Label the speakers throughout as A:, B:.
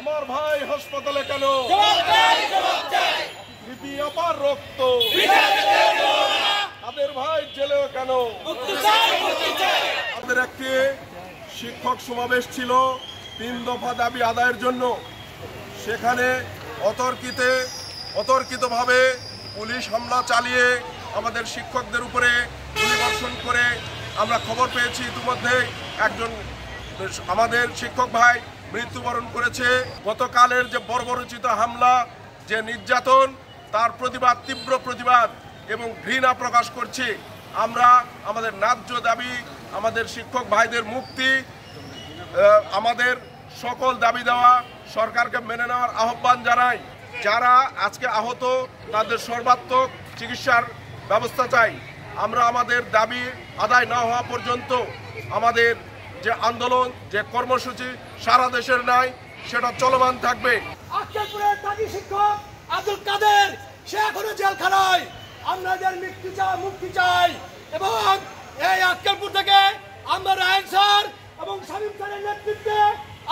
A: আমার ভাই হাসপাতালে কেন? দিদি আপার রক্ত। তাদের ভাই জেলেও কেন? আমাদের একটি শিক্ষক সমাবেশ ছিল 3 দফা দাবি আদায়ের জন্য। সেখানে অতর্কিতভাবে পুলিশ হামলা চালিয়ে আমাদের শিক্ষকদের উপরে গুলিবর্ষণ করে আমরা খবর পেয়েছি ইতিমধ্যে একজন আমাদের শিক্ষক ভাই মৃত্যুবরণ করেছে। গতকালের যে বর্বরোচিত হামলা, যে নির্যাতন, তার প্রতিবাদ, তীব্র প্রতিবাদ এবং ঘৃণা প্রকাশ করছি। আমরা আমাদের ন্যায্য দাবি, আমাদের শিক্ষক ভাইদের মুক্তি, আমাদের সকল দাবি দেওয়া সরকারকে মেনে নেওয়ার আহ্বান জানাই। যারা আজকে আহত তাদের সর্বাত্মক চিকিৎসার ব্যবস্থা চাই। আমরা আমাদের দাবি আদায় না হওয়া পর্যন্ত আমাদের যে আন্দোলন, যে কর্মসূচি সারা দেশের নাই, সেটা চলমান থাকবে।
B: আক্কেলপুরের তাগি শিক্ষক আব্দুল কাদের, সে এখনো জেলখানায়। আমাদের মুক্তি চাই এবং এই আক্কেলপুর থেকে আমরা রায়ন স্যার এবং শামীম স্যারের নেতৃত্বে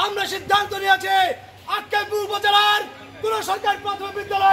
B: আমরা সিদ্ধান্ত নিয়েছি আক্কেলপুর উপজেলার কোন সরকারি প্রাথমিক বিদ্যালয়